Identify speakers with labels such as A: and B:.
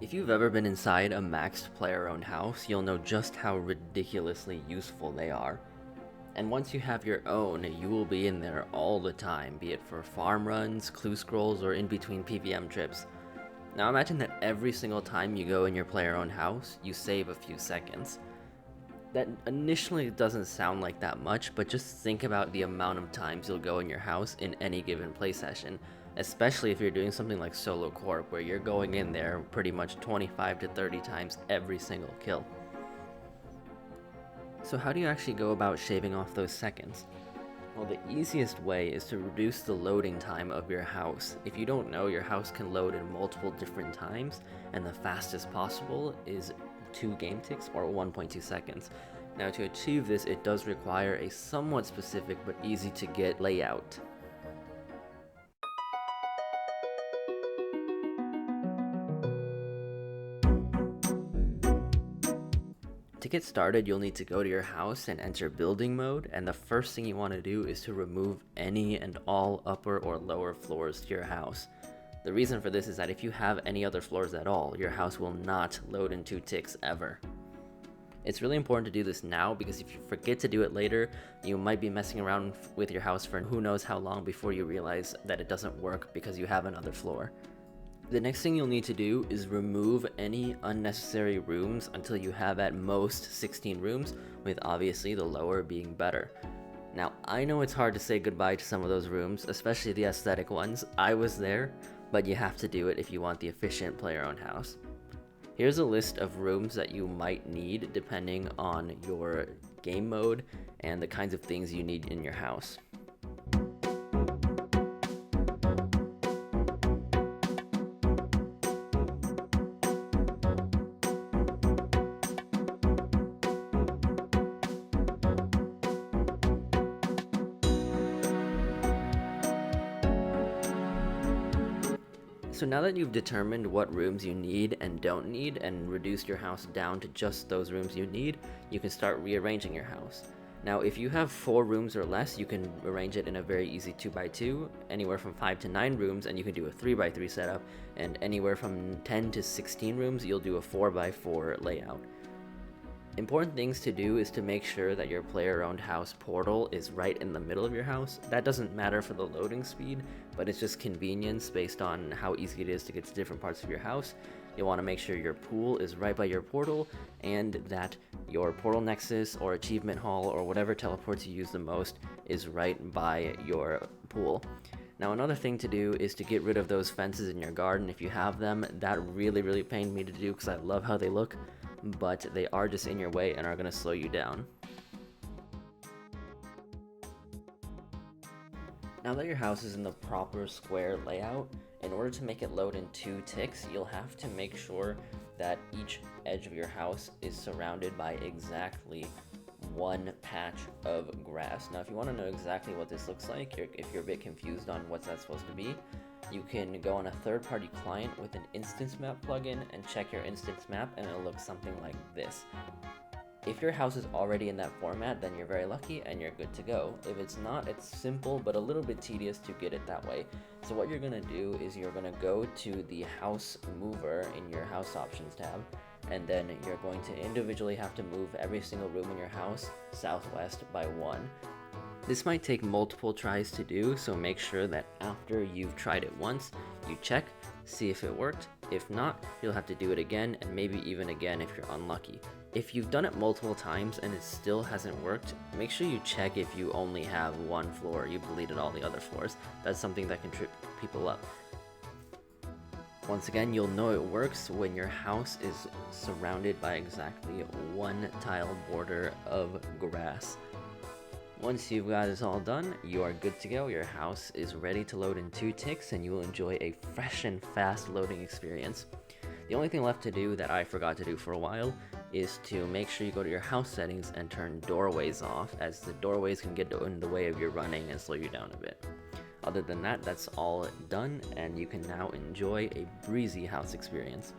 A: If you've ever been inside a maxed player-owned house, you'll know just how ridiculously useful they are. And once you have your own, you will be in there all the time, be it for farm runs, clue scrolls, or in between PVM trips. Now imagine that every single time you go in your player-owned house, you save a few seconds. That initially doesn't sound like that much, but just think about the amount of times you'll go in your house in any given play session, especially if you're doing something like solo corp, where you're going in there pretty much 25 to 30 times every single kill. So how do you actually go about shaving off those seconds? Well, the easiest way is to reduce the loading time of your house. If you don't know, your house can load in multiple different times, and the fastest possible is 2 game ticks or 1.2 seconds. Now to achieve this, it does require a somewhat specific but easy to get layout. To get started, you'll need to go to your house and enter building mode, and the first thing you want to do is to remove any and all upper or lower floors to your house. The reason for this is that if you have any other floors at all, your house will not load in 2 ticks ever. It's really important to do this now, because if you forget to do it later, you might be messing around with your house for who knows how long before you realize that it doesn't work because you have another floor. The next thing you'll need to do is remove any unnecessary rooms until you have at most 16 rooms, with obviously the lower being better. Now, I know it's hard to say goodbye to some of those rooms, especially the aesthetic ones. I was there, but you have to do it if you want the efficient player-owned house. Here's a list of rooms that you might need depending on your game mode and the kinds of things you need in your house. So now that you've determined what rooms you need and don't need and reduced your house down to just those rooms you need, you can start rearranging your house. Now if you have 4 rooms or less, you can arrange it in a very easy 2x2, anywhere from 5 to 9 rooms, and you can do a 3x3 setup, and anywhere from 10 to 16 rooms, you'll do a 4x4 layout. Important things to do is to make sure that your player-owned house portal is right in the middle of your house. That doesn't matter for the loading speed, but it's just convenience based on how easy it is to get to different parts of your house. You'll want to make sure your pool is right by your portal, and that your portal nexus or achievement hall or whatever teleports you use the most is right by your pool. Now another thing to do is to get rid of those fences in your garden if you have them. That really pained me to do because I love how they look, but they are just in your way and are going to slow you down. Now that your house is in the proper square layout, in order to make it load in 2 ticks, you'll have to make sure that each edge of your house is surrounded by exactly 1 patch of grass. Now if you want to know exactly what this looks like, if you're a bit confused on what's that supposed to be, you can go on a third-party client with an instance map plugin and check your instance map, and it'll look something like this. If your house is already in that format, then you're very lucky and you're good to go. If it's not, it's simple but a little bit tedious to get it that way. So what you're going to do is you're going to go to the house mover in your house options tab, and then you're going to individually have to move every single room in your house southwest by 1. This might take multiple tries to do, so make sure that after you've tried it once, you check, see if it worked. If not, you'll have to do it again, and maybe even again if you're unlucky. If you've done it multiple times and it still hasn't worked, make sure you check if you only have 1 floor, you've deleted all the other floors. That's something that can trip people up. Once again, you'll know it works when your house is surrounded by exactly 1 tile border of grass. Once you've got this all done, you are good to go. Your house is ready to load in 2 ticks, and you will enjoy a fresh and fast loading experience. The only thing left to do that I forgot to do for a while is to make sure you go to your house settings and turn doorways off, as the doorways can get in the way of your running and slow you down a bit. Other than that, that's all done, and you can now enjoy a breezy house experience.